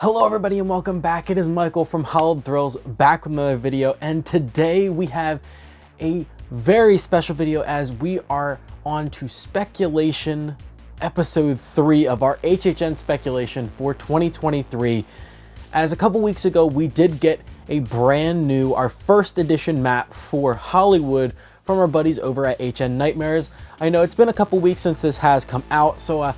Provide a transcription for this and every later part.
Hello everybody and welcome back. It is Michael from Hollowed Thrills back with another video, and today we have a very special video as we are on to speculation episode 3 of our HHN speculation for 2023. As a couple weeks ago we did get a brand new, our first edition map for Hollywood from our buddies over at HN Nightmares. I know it's been a couple weeks since this has come out, so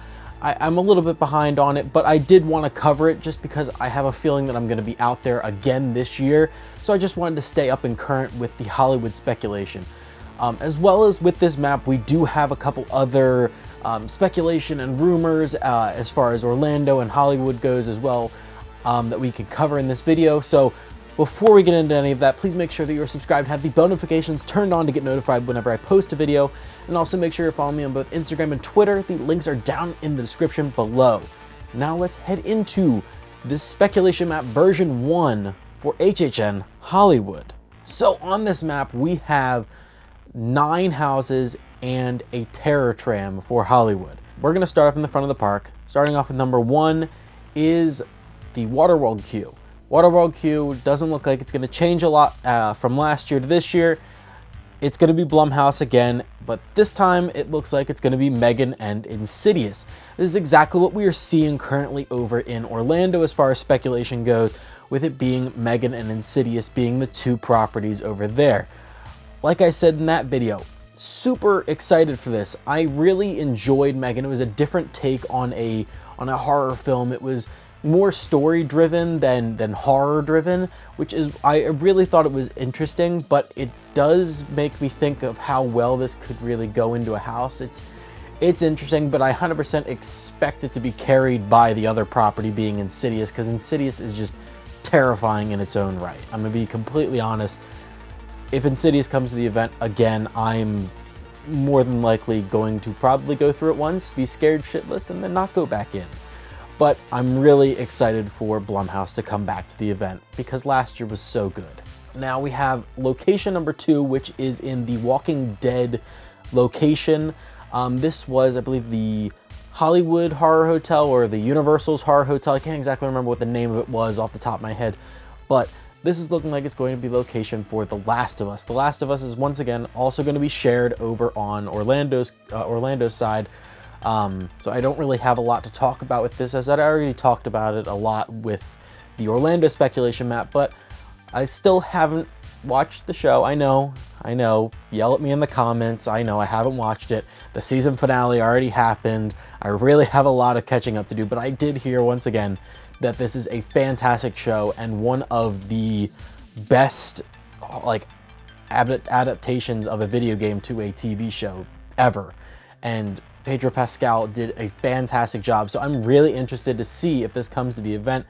I'm a little bit behind on it, but I did want to cover it just because I have a feeling that I'm going to be out there again this year. So I just wanted to stay up and current with the Hollywood speculation. As well as with this map, we do have a couple other speculation and rumors as far as Orlando and Hollywood goes as well that we can cover in this video. So before we get into any of that, please make sure that you're subscribed, have the bell notifications turned on to get notified whenever I post a video, and also make sure you're following me on both Instagram and Twitter. The links are down in the description below. Now let's head into this speculation map version 1 for HHN Hollywood. So on this map, we have 9 houses and a terror tram for Hollywood. We're gonna start off in the front of the park. Starting off with number 1 is the Waterworld queue. Waterworld queue doesn't look like it's going to change a lot from last year to this year. It's going to be Blumhouse again, but this time it looks like it's going to be Megan and Insidious. This is exactly what we are seeing currently over in Orlando as far as speculation goes, with it being Megan and Insidious being the 2 properties over there. Like I said in that video, super excited for this. I really enjoyed Megan. It was a different take on a horror film. It was more story driven than horror driven, which is, I really thought it was interesting, but it does make me think of how well this could really go into a house. It's interesting, but I 100% expect it to be carried by the other property being Insidious, because Insidious is just terrifying in its own right. I'm gonna be completely honest. If Insidious comes to the event again, I'm more than likely going to probably go through it once, be scared shitless, and then not go back in. But I'm really excited for Blumhouse to come back to the event because last year was so good. Now we have location number 2, which is in the Walking Dead location. This was, I believe, the Hollywood Horror Hotel or the Universal's Horror Hotel. I can't exactly remember what the name of it was off the top of my head, but this is looking like it's going to be location for The Last of Us. The Last of Us is once again also going to be shared over on Orlando's side. So I don't really have a lot to talk about with this, as I already talked about it a lot with the Orlando speculation map, but I still haven't watched the show. I know, yell at me in the comments. I know I haven't watched it. The season finale already happened. I really have a lot of catching up to do, but I did hear once again that this is a fantastic show and one of the best adaptations of a video game to a TV show ever. And Pedro Pascal did a fantastic job, so I'm really interested to see if this comes to the event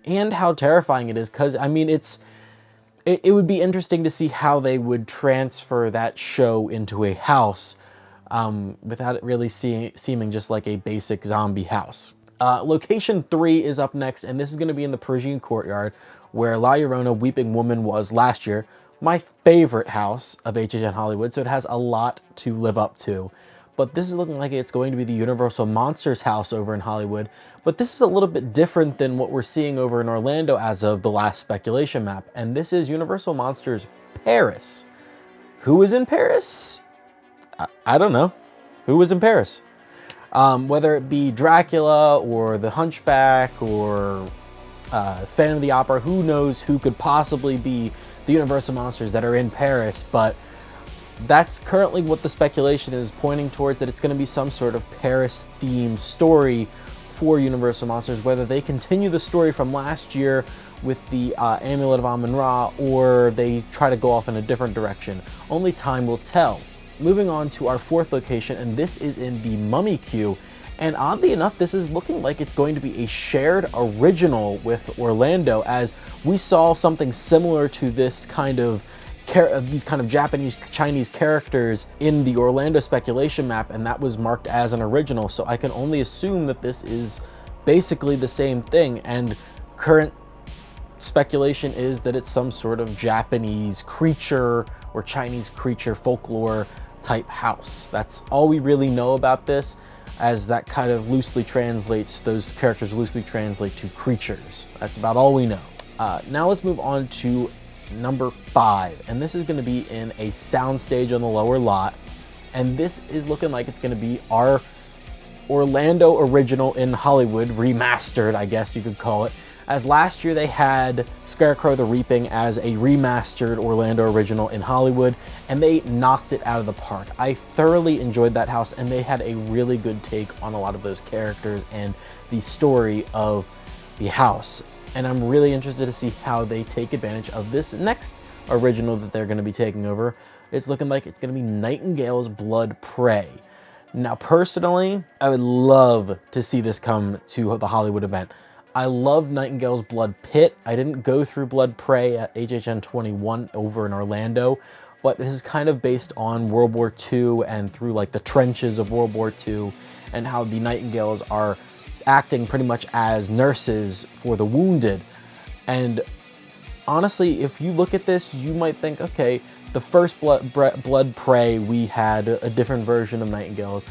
and how terrifying it is, because I mean it would be interesting to see how they would transfer that show into a house without it really seeming just like a basic zombie house. Location 3 is up next, and this is going to be in the Parisian Courtyard where La Llorona Weeping Woman was last year. My favorite house of HHN Hollywood, so it has a lot to live up to. But this is looking like it's going to be the Universal Monsters house over in Hollywood. But this is a little bit different than what we're seeing over in Orlando as of the last speculation map. And this is Universal Monsters Paris. Who is in Paris? I don't know. Who was in Paris? Whether it be Dracula or the Hunchback or Phantom of the Opera, who knows who could possibly be the Universal Monsters that are in Paris, but that's currently what the speculation is pointing towards, that it's going to be some sort of Paris-themed story for Universal Monsters, whether they continue the story from last year with the Amulet of Amun-Ra, or they try to go off in a different direction. Only time will tell. Moving on to our 4th location, and this is in the Mummy queue, and oddly enough, this is looking like it's going to be a shared original with Orlando, as we saw something similar to this kind of these kind of Japanese Chinese characters in the Orlando speculation map, and that was marked as an original, so I can only assume that this is basically the same thing, and current speculation is that it's some sort of Japanese creature or Chinese creature folklore type house. That's all we really know about this. as that kind of loosely translates, those characters loosely translate to creatures. That's about all we know. Now let's move on to number 5, and this is going to be in a soundstage on the lower lot, and this is looking like it's going to be our Orlando original in Hollywood, remastered, I guess you could call it, as last year they had Scarecrow the Reaping as a remastered Orlando original in Hollywood, and they knocked it out of the park. I thoroughly enjoyed that house, and they had a really good take on a lot of those characters and the story of the house. And I'm really interested to see how they take advantage of this next original that they're going to be taking over. It's looking like it's going to be Nightingale's Blood Prey. Now, personally, I would love to see this come to the Hollywood event. I love Nightingale's Blood Pit. I didn't go through Blood Prey at HHN 21 over in Orlando, but this is kind of based on World War II and through like the trenches of World War II and how the Nightingales are acting pretty much as nurses for the wounded. And honestly, if you look at this, you might think, okay, the first Blood Prey, we had a different version of Nightingales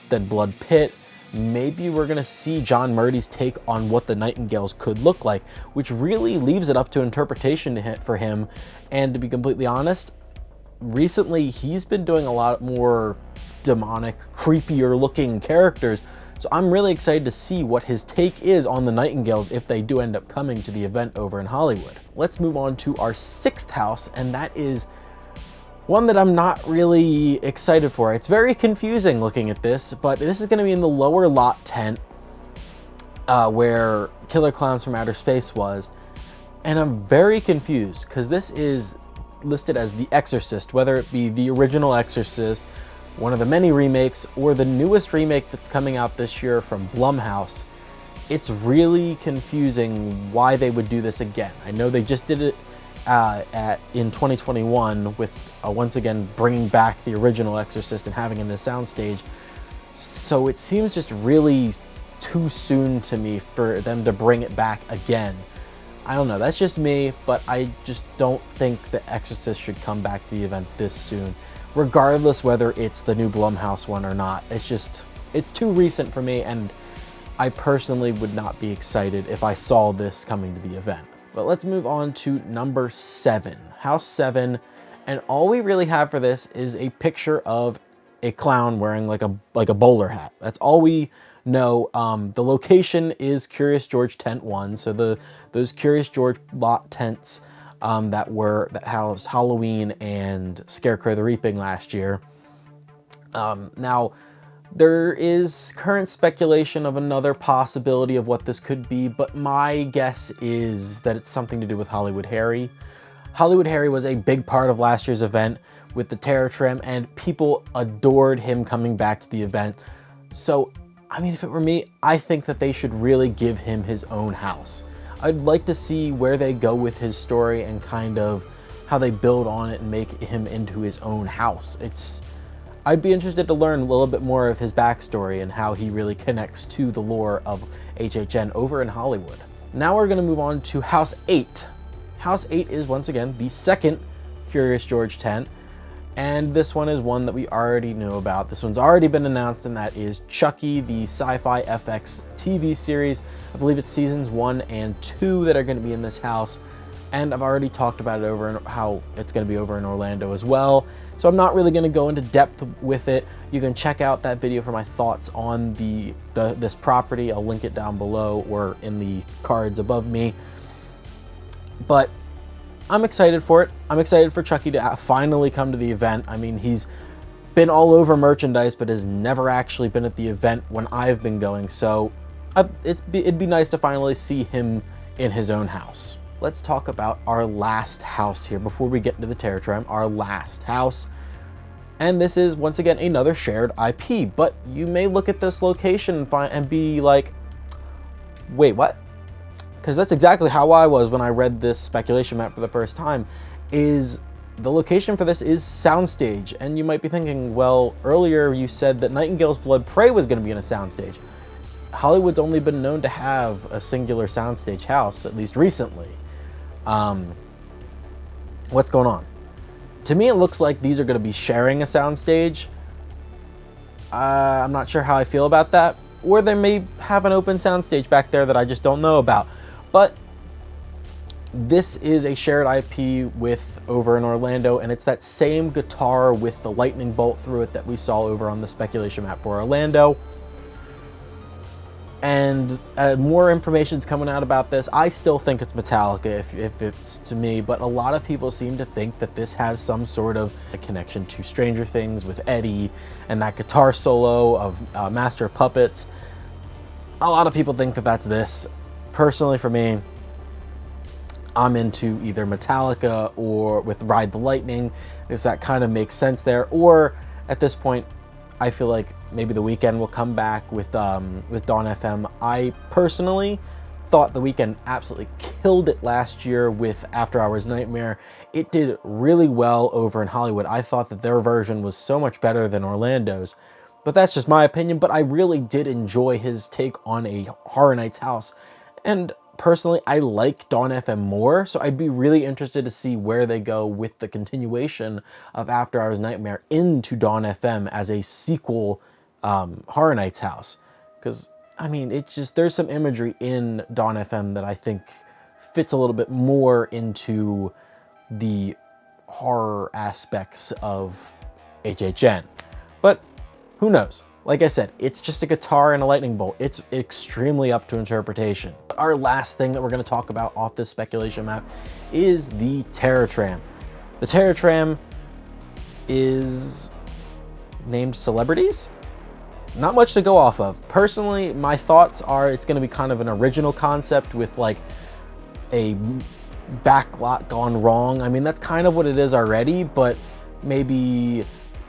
than Blood Pit. Maybe we're going to see John Murdy's take on what the Nightingales could look like, which really leaves it up to interpretation for him. And to be completely honest, recently he's been doing a lot more demonic, creepier looking characters. So I'm really excited to see what his take is on the Nightingales if they do end up coming to the event over in Hollywood. Let's move on to our 6th house, and that is one that I'm not really excited for. It's very confusing looking at this, but this is going to be in the lower lot tent where Killer Clowns from Outer Space was. And I'm very confused because this is listed as The Exorcist, whether it be the original Exorcist, one of the many remakes, or the newest remake that's coming out this year from Blumhouse. It's really confusing why they would do this again. I know they just did it in 2021 with once again bringing back the original Exorcist and having it in a soundstage. So it seems just really too soon to me for them to bring it back again. I don't know, that's just me, but I just don't think The Exorcist should come back to the event this soon, regardless whether it's the new Blumhouse one or not. It's too recent for me, and I personally would not be excited if I saw this coming to the event. But let's move on to number 7, House 7, and all we really have for this is a picture of a clown wearing like a bowler hat. That's all we know. The location is Curious George Tent 1, so those Curious George lot tents that housed Halloween and Scarecrow the Reaping last year. Now, there is current speculation of another possibility of what this could be, but my guess is that it's something to do with Hollywood Harry. Hollywood Harry was a big part of last year's event with the Terror Trim, and people adored him coming back to the event. So, I mean, if it were me, I think that they should really give him his own house. I'd like to see where they go with his story and kind of how they build on it and make him into his own house. I'd be interested to learn a little bit more of his backstory and how he really connects to the lore of HHN over in Hollywood. Now we're going to move on to House 8. House 8 is once again the second Curious George tent, and this one is one that we already know about. This one's already been announced, and that is Chucky, the Sci-Fi FX TV series. I believe it's seasons 1 and 2 that are going to be in this house, and I've already talked about it over and how it's going to be over in Orlando as well. So I'm not really going to go into depth with it. You can check out that video for my thoughts on this property. I'll link it down below or in the cards above me. But I'm excited for it. I'm excited for Chucky to finally come to the event. I mean, he's been all over merchandise, but has never actually been at the event when I've been going. So it'd be nice to finally see him in his own house. Let's talk about our last house here before we get into the Terror Trim. Our last house. And this is, once again, another shared IP. But you may look at this location and be like, wait, what? Because that's exactly how I was when I read this speculation map for the first time, is the location for this is Soundstage. And you might be thinking, well, earlier you said that Nightingale's Blood Prey was going to be in a soundstage. Hollywood's only been known to have a singular soundstage house, at least recently. What's going on? To me, it looks like these are going to be sharing a soundstage. I'm not sure how I feel about that. Or they may have an open soundstage back there that I just don't know about. But this is a shared IP with over in Orlando, and it's that same guitar with the lightning bolt through it that we saw over on the speculation map for Orlando. And more information's coming out about this. I still think it's Metallica if it's to me, but a lot of people seem to think that this has some sort of a connection to Stranger Things with Eddie and that guitar solo of Master of Puppets. A lot of people think that that's this. Personally, for me, I'm into either Metallica or with Ride the Lightning, because that kind of makes sense there. Or at this point, I feel like maybe The Weeknd will come back with Dawn FM. I personally thought The Weeknd absolutely killed it last year with After Hours Nightmare. It did really well over in Hollywood. I thought that their version was so much better than Orlando's, but that's just my opinion. But I really did enjoy his take on a Horror Nights house, and personally, I like Dawn FM more, so I'd be really interested to see where they go with the continuation of After Hours Nightmare into Dawn FM as a sequel Horror Nights house. Because, I mean, it's just, there's some imagery in Dawn FM that I think fits a little bit more into the horror aspects of HHN. But who knows? Like I said, it's just a guitar and a lightning bolt. It's extremely up to interpretation. Our last thing that we're going to talk about off this speculation map is the Terror Tram. The Terror Tram is named Celebrities. Not much to go off of. Personally, my thoughts are it's going to be kind of an original concept with like a backlot gone wrong. I mean, that's kind of what it is already, but maybe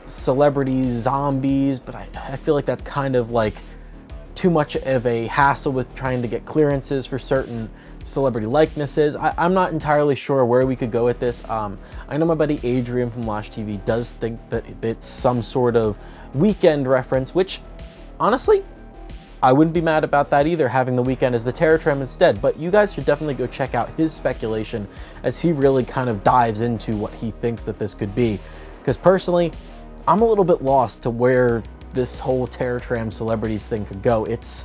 celebrities, zombies, but I feel like that's kind of like too much of a hassle with trying to get clearances for certain celebrity likenesses. I'm not entirely sure where we could go with this. I know my buddy Adrian from Lash TV does think that it's some sort of Weeknd reference, which honestly, I wouldn't be mad about that either, having The Weeknd as the Terror Tram instead. But you guys should definitely go check out his speculation as he really kind of dives into what he thinks that this could be. Because personally, I'm a little bit lost to where this whole Terror Tram Celebrities thing could go. It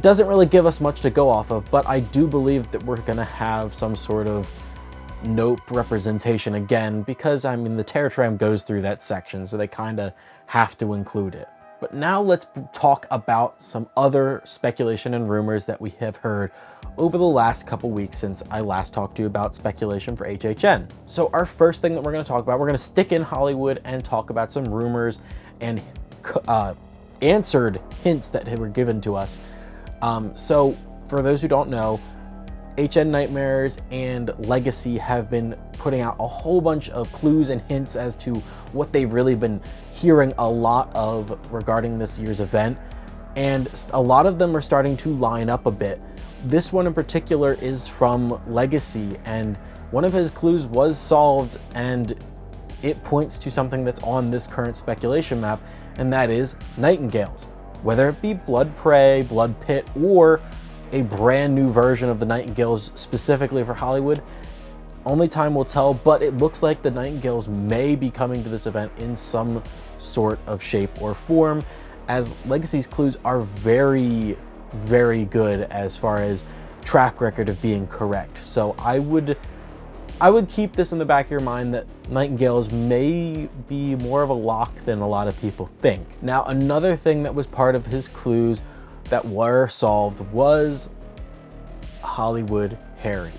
doesn't really give us much to go off of, but I do believe that we're gonna have some sort of Nope representation again, because I mean the Terror Tram goes through that section, so they kind of have to include it. But now let's talk about some other speculation and rumors that we have heard over the last couple weeks since I last talked to you about speculation for HHN. So our first thing that we're going to talk about, we're going to stick in Hollywood and talk about some rumors and answered hints that were given to us. So for those who don't know, HN Nightmares and Legacy have been putting out a whole bunch of clues and hints as to what they've really been hearing a lot of regarding this year's event, and a lot of them are starting to line up a bit. This one in particular is from Legacy, and one of his clues was solved, and it points to something that's on this current speculation map, and that is Nightingales. Whether it be Blood Prey, Blood Pit, or a brand new version of the Nightingales specifically for Hollywood, only time will tell, but it looks like the Nightingales may be coming to this event in some sort of shape or form, as Legacy's clues are very, very good as far as track record of being correct. So I would keep this in the back of your mind that Nightingales may be more of a lock than a lot of people think. Now, another thing that was part of his clues that were solved was Hollywood Harry.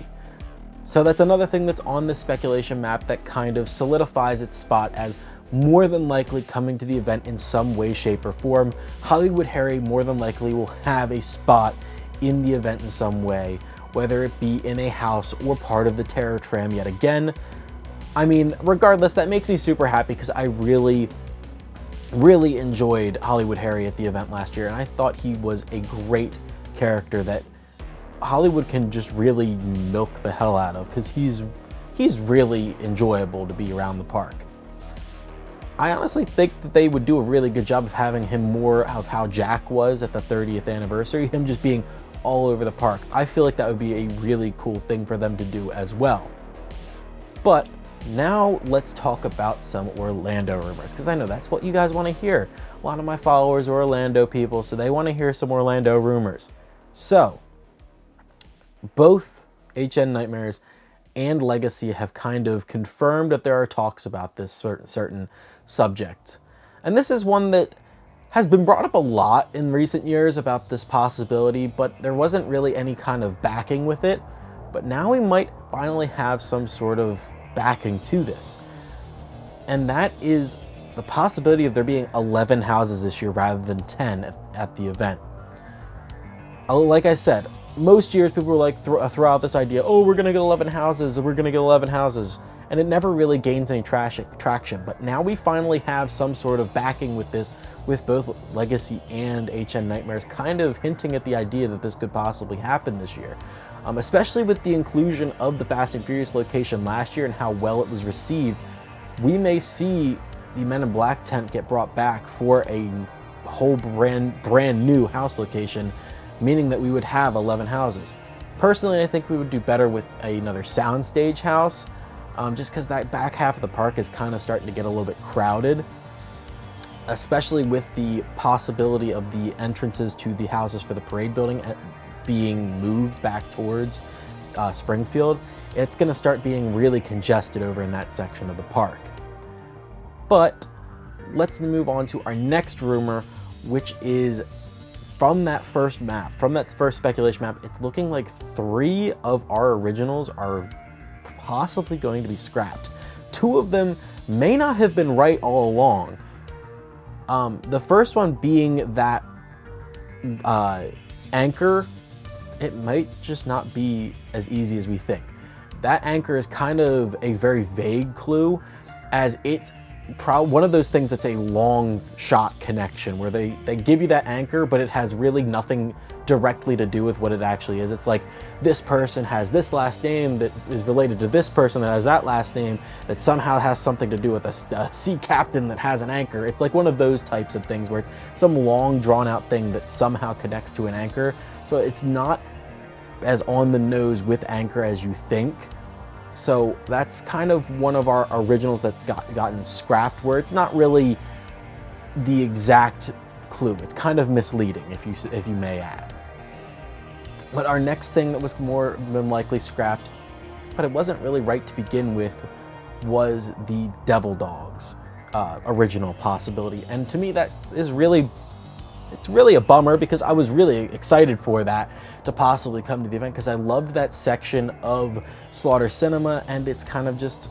So that's another thing that's on the speculation map that kind of solidifies its spot as more than likely coming to the event in some way, shape, or form. Hollywood Harry more than likely will have a spot in the event in some way, whether it be in a house or part of the Terror Tram yet again. I mean, regardless, that makes me super happy because I really enjoyed Hollywood Harry at the event last year, and I thought he was a great character that Hollywood can just really milk the hell out of, because he's really enjoyable to be around the park. I honestly think that they would do a really good job of having him more of how Jack was at the 30th anniversary, him just being all over the park. I feel like that would be a really cool thing for them to do as well. But Now let's talk about some Orlando rumors, because I know that's what you guys want to hear. A lot of my followers are Orlando people, so they want to hear some Orlando rumors. So, both HN Nightmares and Legacy have kind of confirmed that there are talks about this certain subject. And this is one that has been brought up a lot in recent years about this possibility, but there wasn't really any kind of backing with it. But now we might finally have some sort of backing to this. And that is the possibility of there being 11 houses this year rather than 10 at the event. Like I said, most years people were like throw out this idea, oh, we're gonna get 11 houses, we're gonna get 11 houses, and it never really gains any traction. But now we finally have some sort of backing with this, with both Legacy and HN Nightmares kind of hinting at the idea that this could possibly happen this year. Especially with the inclusion of the Fast and Furious location last year and how well it was received, we may see the Men in Black tent get brought back for a whole brand new house location, meaning that we would have 11 houses. Personally, I think we would do better with another soundstage house, just because that back half of the park is kind of starting to get a little bit crowded, especially with the possibility of the entrances to the houses for the parade building being moved back towards Springfield. It's going to start being really congested over in that section of the park. But let's move on to our next rumor, which is from that first map, from that first speculation map. It's looking like 3 of our originals are possibly going to be scrapped. 2 of them may not have been right all along. The first one being that anchor, it might just not be as easy as we think. That anchor is kind of a very vague clue, as it's one of those things that's a long shot connection where they give you that anchor, but it has really nothing directly to do with what it actually is. It's like this person has this last name that is related to this person that has that last name that somehow has something to do with a sea captain that has an anchor. It's like one of those types of things where it's some long drawn out thing that somehow connects to an anchor. So it's not as on the nose with anchor as you think. So that's kind of one of our originals that's gotten scrapped, where it's not really the exact clue. It's kind of misleading, if you may add. But our next thing that was more than likely scrapped, but it wasn't really right to begin with, was the Devil Dogs original possibility. And to me, that is really, it's really a bummer, because I was really excited for that to possibly come to the event, because I loved that section of Slaughter Cinema, and it's kind of just,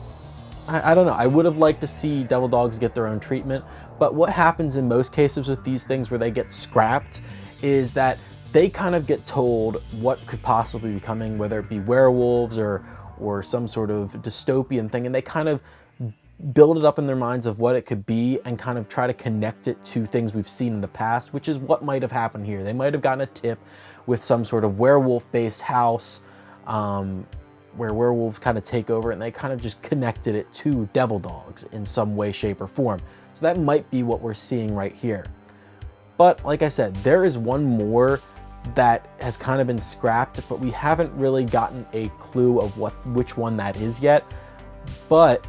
I don't know, I would have liked to see Devil Dogs get their own treatment. But what happens in most cases with these things where they get scrapped is that they kind of get told what could possibly be coming, whether it be werewolves or some sort of dystopian thing, and they kind of build it up in their minds of what it could be and kind of try to connect it to things we've seen in the past, which is what might have happened here. They might have gotten a tip with some sort of werewolf-based house where werewolves kind of take over, and they kind of just connected it to Devil Dogs in some way, shape, or form. So that might be what we're seeing right here. But like I said, there is one more that has kind of been scrapped, but we haven't really gotten a clue of which one that is yet. But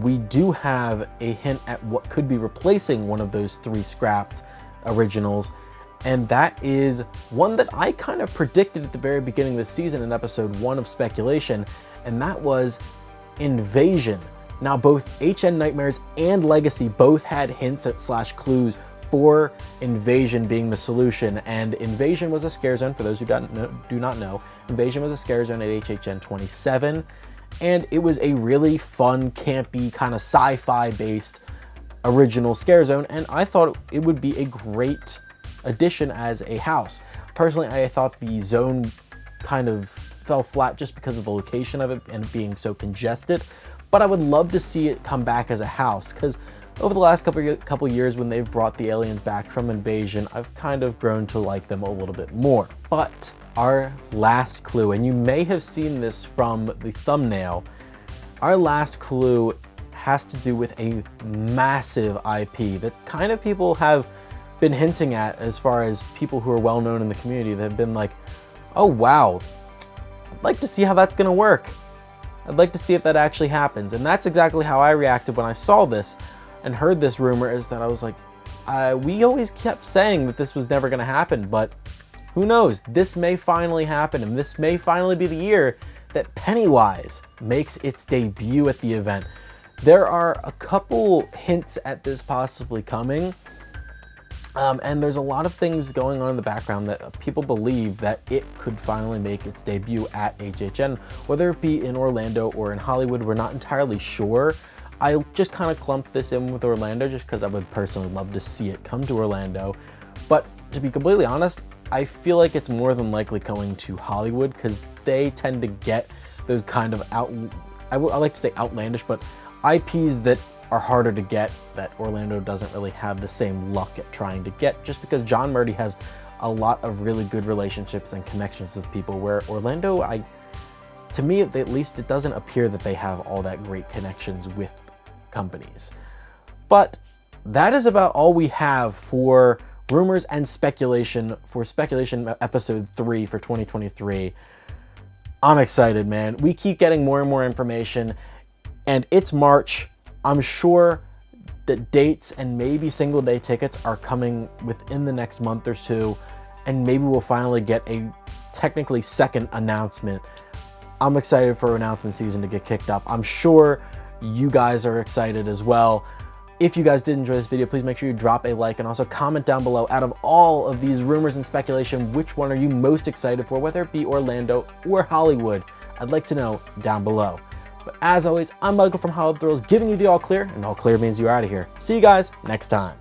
we do have a hint at what could be replacing one of those 3 scrapped originals, and that is one that I kind of predicted at the very beginning of the season in episode 1 of Speculation, and that was Invasion. Now, both HN Nightmares and Legacy both had hints at / clues for Invasion being the solution, and Invasion was a scare zone. For those who do not know, Invasion was a scare zone at HHN 27, and it was a really fun, campy, kind of sci-fi based original scare zone, and I thought it would be a great addition as a house. Personally, I thought the zone kind of fell flat just because of the location of it and it being so congested, but I would love to see it come back as a house, because over the last couple years when they've brought the aliens back from Invasion, I've kind of grown to like them a little bit more. But our last clue, and you may have seen this from the thumbnail, our last clue has to do with a massive IP that kind of people have been hinting at, as far as people who are well known in the community that have been like, oh wow, I'd like to see how that's gonna work. I'd like to see if that actually happens. And that's exactly how I reacted when I saw this and heard this rumor, is that I was like, we always kept saying that this was never going to happen, but who knows? This may finally happen, and this may finally be the year that Pennywise makes its debut at the event. There are a couple hints at this possibly coming, and there's a lot of things going on in the background that people believe that it could finally make its debut at HHN, whether it be in Orlando or in Hollywood. We're not entirely sure. I just kind of clumped this in with Orlando just because I would personally love to see it come to Orlando. But to be completely honest, I feel like it's more than likely going to Hollywood, because they tend to get those kind of I like to say outlandish, but IPs that are harder to get, that Orlando doesn't really have the same luck at trying to get, just because John Murdy has a lot of really good relationships and connections with people, where Orlando, to me at least, it doesn't appear that they have all that great connections with companies. But that is about all we have for rumors and speculation for Speculation episode 3 for 2023. I'm excited, man. We keep getting more and more information, and it's March. I'm sure that dates and maybe single day tickets are coming within the next month or two, and maybe we'll finally get a technically second announcement. I'm excited for announcement season to get kicked up. I'm sure you guys are excited as well. If you guys did enjoy this video, please make sure you drop a like and also comment down below. Out of all of these rumors and speculation, which one are you most excited for, whether it be Orlando or Hollywood? I'd like to know down below. But as always, I'm Michael from Hollywood Thrills, giving you the all clear, and all clear means you're out of here. See you guys next time.